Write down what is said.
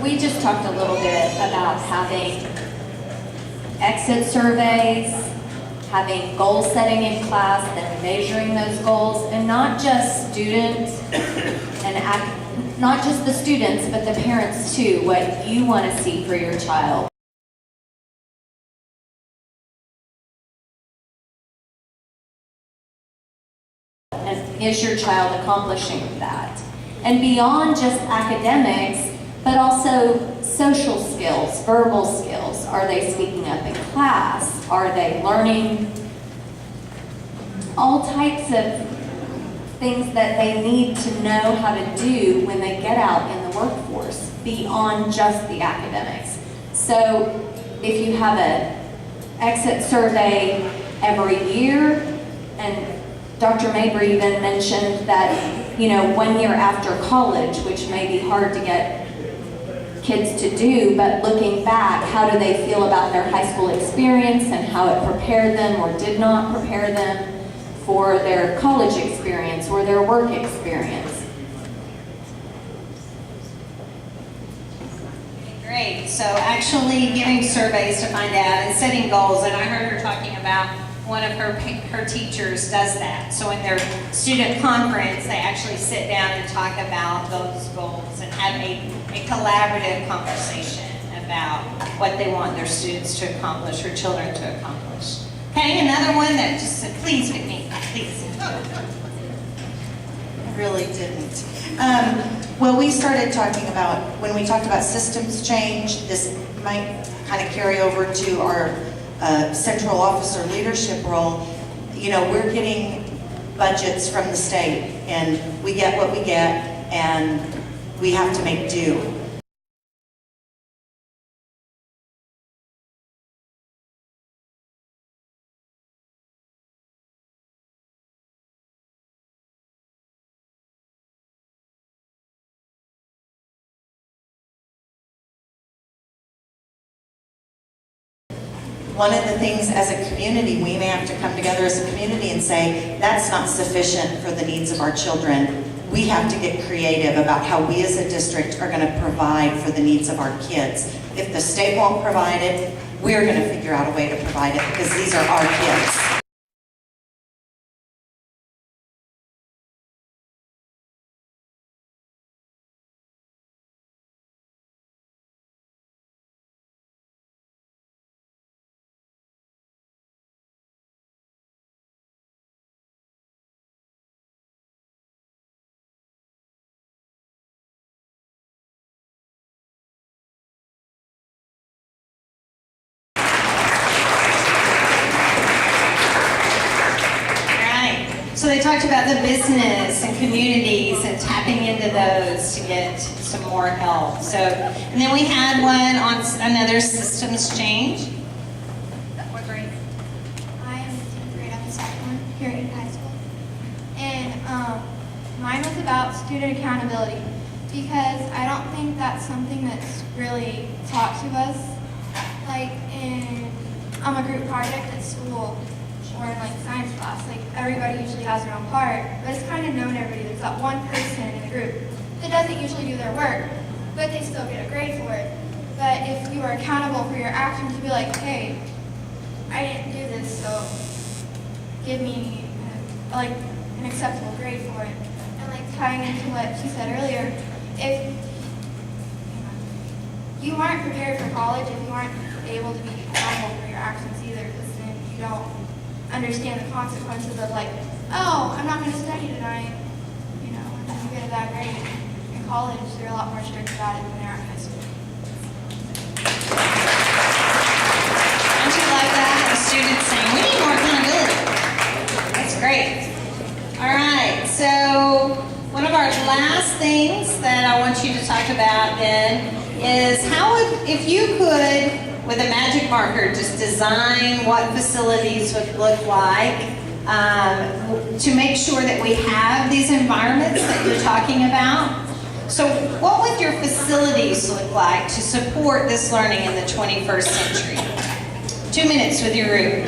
we just talked a little bit about having exit surveys, having goal setting in class, then measuring those goals, and not just students and not just the students, but the parents too, what you want to see for your child. And is your child accomplishing that? And beyond just academics, but also social skills, verbal skills. Are they speaking up in class? Are they learning all types of things that they need to know how to do when they get out in the workforce, beyond just the academics? So if you have an exit survey every year, and Dr. Mabry even mentioned that, you know, 1 year after college, which may be hard to get kids to do, but looking back, how do they feel about their high school experience and how it prepared them or did not prepare them for their college experience or their work experience. Great. So actually giving surveys to find out and setting goals, and I heard her talking about one of her teachers does that. So in their student conference, they actually sit down and talk about those goals and have a collaborative conversation about what they want their students to accomplish or children to accomplish. Okay, another one that just said, please with me, please. I really didn't. Well, we started talking about, when we talked about systems change, this might kind of carry over to our central officer leadership role. You know, we're getting budgets from the state, and we get what we get, and we have to make do. One of the things as a community, we may have to come together as a community and say, that's not sufficient for the needs of our children. We have to get creative about how we as a district are going to provide for the needs of our kids. If the state won't provide it, we're going to figure out a way to provide it because these are our kids. So they talked about the business and communities and tapping into those to get some more help. So, and then we had one on another systems change. What grade? I am in 10th grade. I'm a sophomore here in high school. And mine was about student accountability because I don't think that's something that's really taught to us. Like in a group project at school, or in like science class, like everybody usually has their own part, but it's kind of known to everybody there's that one person in the group that doesn't usually do their work, but they still get a grade for it. But if you are accountable for your actions, you'd be like, hey, I didn't do this, so give me like an acceptable grade for it. And like tying into what she said earlier, if you aren't prepared for college, if you aren't able to be accountable for your actions either, because then you don't understand the consequences of like, oh, I'm not going to study tonight, you know, and then you get a bad grade. In college, they're a lot more strict about it than they are in high school. Don't you like that? The students saying, we need more accountability. That's great. All right, so one of our last things that I want you to talk about then is how would, if you could, with a magic marker, just design what facilities would look like to make sure that we have these environments that you're talking about. So what would your facilities look like to support this learning in the 21st century? 2 minutes with your group.